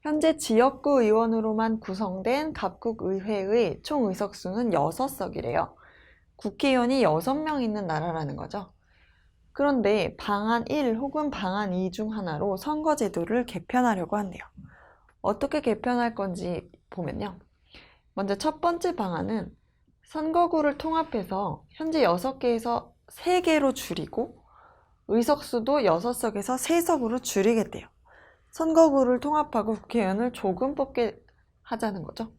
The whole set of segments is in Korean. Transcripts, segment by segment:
현재 지역구 의원으로만 구성된 갑국의회의 총 의석수는 6석이래요. 국회의원이 6명 있는 나라라는 거죠. 그런데 방안 1 혹은 방안 2 중 하나로 선거제도를 개편하려고 한대요. 어떻게 개편할 건지 보면요. 먼저 첫 번째 방안은 선거구를 통합해서 현재 6개에서 3개로 줄이고 의석수도 6석에서 3석으로 줄이겠대요. 선거구를 통합하고 국회의원을 조금 뽑게 하자는 거죠.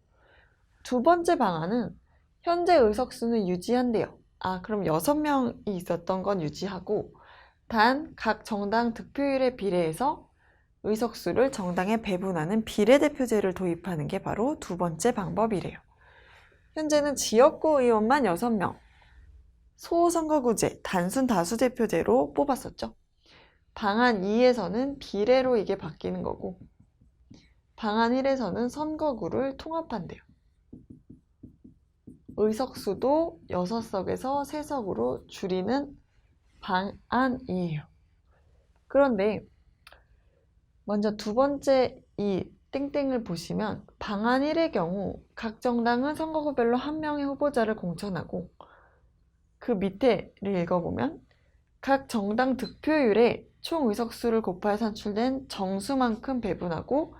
두 번째 방안은 현재 의석수는 유지한대요. 그럼 6명이 있었던 건 유지하고 단 각 정당 득표율에 비례해서 의석수를 정당에 배분하는 비례대표제를 도입하는 게 바로 두 번째 방법이래요. 현재는 지역구 의원만 6명, 소선거구제, 단순 다수대표제로 뽑았었죠. 방안 2에서는 비례로 이게 바뀌는 거고 방안 1에서는 선거구를 통합한대요. 의석수도 6석에서 3석으로 줄이는 방안이에요. 그런데 먼저 두 번째 이 땡땡을 보시면 방안 1의 경우 각 정당은 선거구별로 한 명의 후보자를 공천하고 그 밑에를 읽어보면 각 정당 득표율에 총 의석수를 곱하여 산출된 정수만큼 배분하고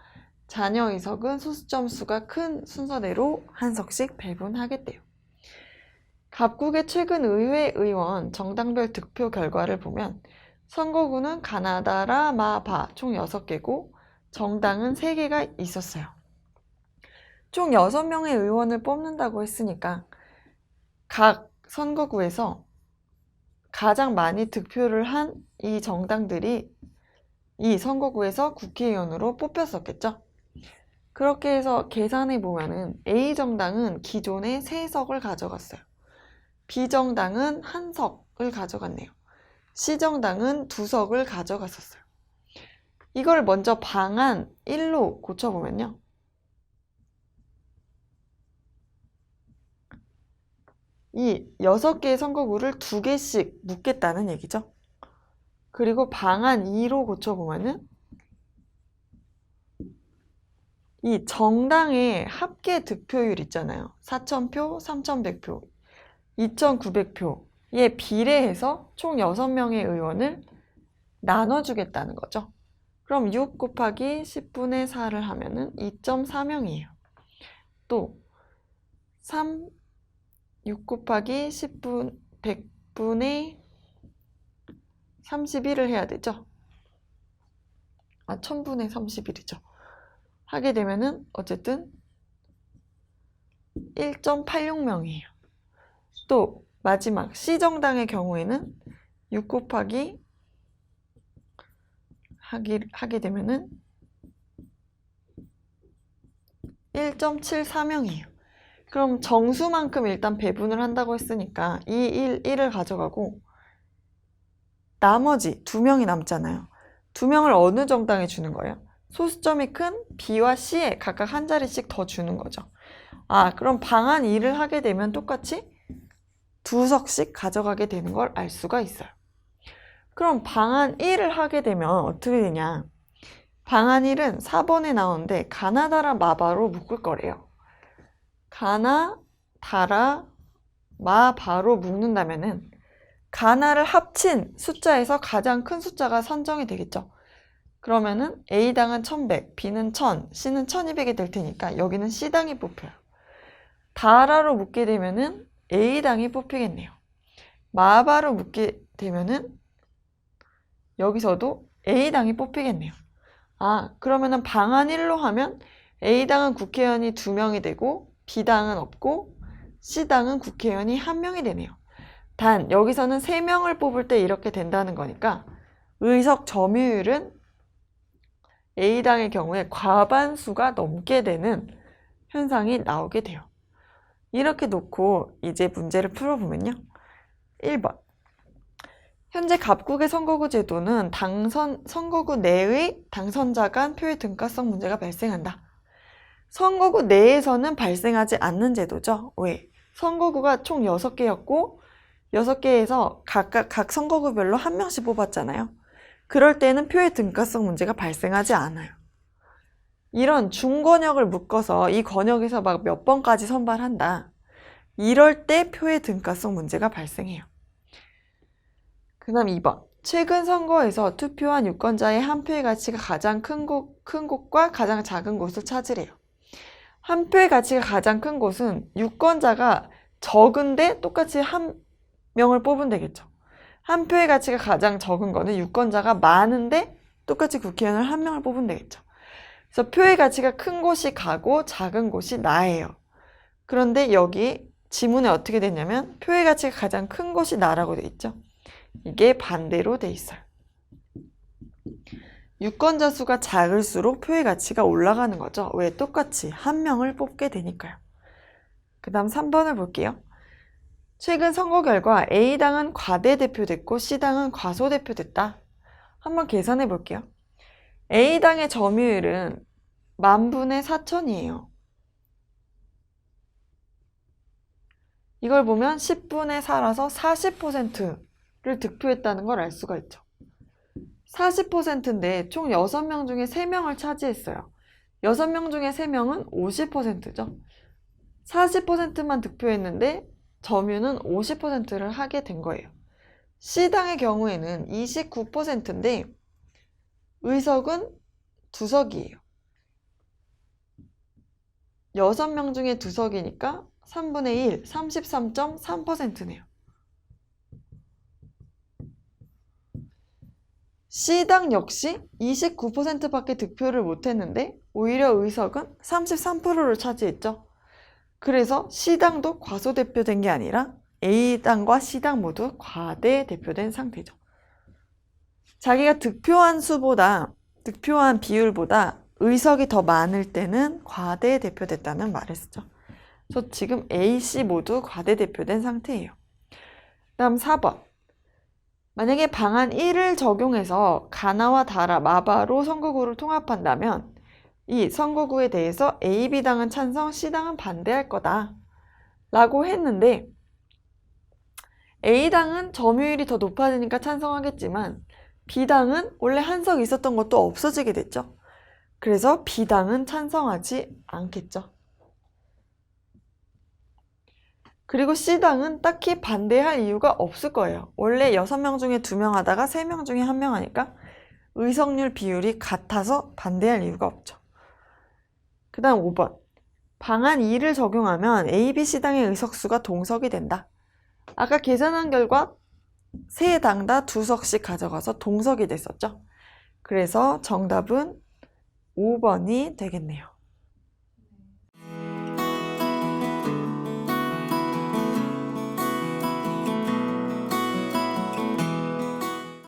잔여 의석은 소수점 수가 큰 순서대로 한 석씩 배분하겠대요. 갑국의 최근 의회 의원 정당별 득표 결과를 보면 선거구는 가나다라 마바 총 6개고 정당은 3개가 있었어요. 총 6명의 의원을 뽑는다고 했으니까 각 선거구에서 가장 많이 득표를 한 이 정당들이 이 선거구에서 국회의원으로 뽑혔었겠죠. 그렇게 해서 계산해 보면은 A정당은 기존에 3석을 가져갔어요. B정당은 1석을 가져갔네요. C정당은 2석을 가져갔었어요. 이걸 먼저 방안 1로 고쳐보면요. 이 6개의 선거구를 2개씩 묶겠다는 얘기죠. 그리고 방안 2로 고쳐보면은 이 정당의 합계 득표율 있잖아요. 4,000표, 3,100표, 2,900표에 비례해서 총 6명의 의원을 나눠주겠다는 거죠. 그럼 6 곱하기 10분의 4를 하면은 2.4명이에요. 또 6 곱하기 10분, 100분의 31을 해야 되죠. 1000분의 31이죠. 하게 되면은 어쨌든 1.86명이에요. 또 마지막 C정당의 경우에는 6 곱하기 하게 되면은 1.74명이에요. 그럼 정수만큼 일단 배분을 한다고 했으니까 1을 가져가고 나머지 2명이 남잖아요. 2명을 어느 정당에 주는 거예요? 소수점이 큰 B와 C에 각각 한 자리씩 더 주는 거죠. 그럼 방안 2를 하게 되면 똑같이 2석씩 가져가게 되는 걸 알 수가 있어요. 그럼 방안 1을 하게 되면 어떻게 되냐? 방안 1은 4번에 나오는데 가나다라 마바로 묶을 거래요. 가나다라 마바로 묶는다면은 가나를 합친 숫자에서 가장 큰 숫자가 선정이 되겠죠. 그러면은 A당은 1100, B는 1000, C는 1200이 될 테니까 여기는 C당이 뽑혀요. 다라로 묶게 되면은 A당이 뽑히겠네요. 마바로 묶게 되면은 여기서도 A당이 뽑히겠네요. 그러면은 방안 1로 하면 A당은 국회의원이 2명이 되고 B당은 없고 C당은 국회의원이 1명이 되네요. 단 여기서는 3명을 뽑을 때 이렇게 된다는 거니까 의석 점유율은 A당의 경우에 과반수가 넘게 되는 현상이 나오게 돼요. 이렇게 놓고 이제 문제를 풀어보면요. 1번. 현재 갑국의 선거구 제도는 선거구 내의 당선자 간 표의 등가성 문제가 발생한다. 선거구 내에서는 발생하지 않는 제도죠. 왜? 선거구가 총 6개였고 6개에서 각 선거구별로 한 명씩 뽑았잖아요. 그럴 때는 표의 등가성 문제가 발생하지 않아요. 이런 중권역을 묶어서 이 권역에서 막 몇 번까지 선발한다. 이럴 때 표의 등가성 문제가 발생해요. 그 다음 2번. 최근 선거에서 투표한 유권자의 한 표의 가치가 가장 큰 곳과 가장 작은 곳을 찾으래요. 한 표의 가치가 가장 큰 곳은 유권자가 적은데 똑같이 한 명을 뽑으면 되겠죠. 한 표의 가치가 가장 적은 거는 유권자가 많은데 똑같이 국회의원을 한 명을 뽑으면 되겠죠. 그래서 표의 가치가 큰 곳이 가고 작은 곳이 나예요. 그런데 여기 지문에 어떻게 됐냐면 표의 가치가 가장 큰 곳이 나라고 돼 있죠. 이게 반대로 돼 있어요. 유권자 수가 작을수록 표의 가치가 올라가는 거죠. 왜? 똑같이 한 명을 뽑게 되니까요. 그 다음 3번을 볼게요. 최근 선거 결과 A당은 과대대표됐고 C당은 과소대표됐다. 한번 계산해 볼게요. A당의 점유율은 10,000분의 4,000이에요. 이걸 보면 10분의 4라서 40%를 득표했다는 걸 알 수가 있죠. 40%인데 총 6명 중에 3명을 차지했어요. 6명 중에 3명은 50%죠. 40%만 득표했는데 점유는 50%를 하게 된 거예요. C당의 경우에는 29%인데 의석은 2석이에요. 6명 중에 2석이니까 3분의 1, 33.3%네요. C당 역시 29%밖에 득표를 못했는데 오히려 의석은 33%를 차지했죠. 그래서 C당도 과소대표된 게 아니라 A당과 C당 모두 과대대표된 상태죠. 자기가 득표한 비율보다 의석이 더 많을 때는 과대대표됐다는 말을 쓰죠. 그래서 지금 A, C 모두 과대대표된 상태예요. 다음 4번. 만약에 방안 1을 적용해서 가나와 다라, 마바로 선거구를 통합한다면 이 선거구에 대해서 A, B당은 찬성, C당은 반대할 거다 라고 했는데 A당은 점유율이 더 높아지니까 찬성하겠지만 B당은 원래 한 석 있었던 것도 없어지게 됐죠. 그래서 B당은 찬성하지 않겠죠. 그리고 C당은 딱히 반대할 이유가 없을 거예요. 원래 6명 중에 2명 하다가 3명 중에 1명 하니까 의석률 비율이 같아서 반대할 이유가 없죠. 그 다음 5번. 방안 2를 적용하면 A, B, C당의 의석수가 동석이 된다. 아까 계산한 결과 3당 다 2석씩 가져가서 동석이 됐었죠. 그래서 정답은 5번이 되겠네요.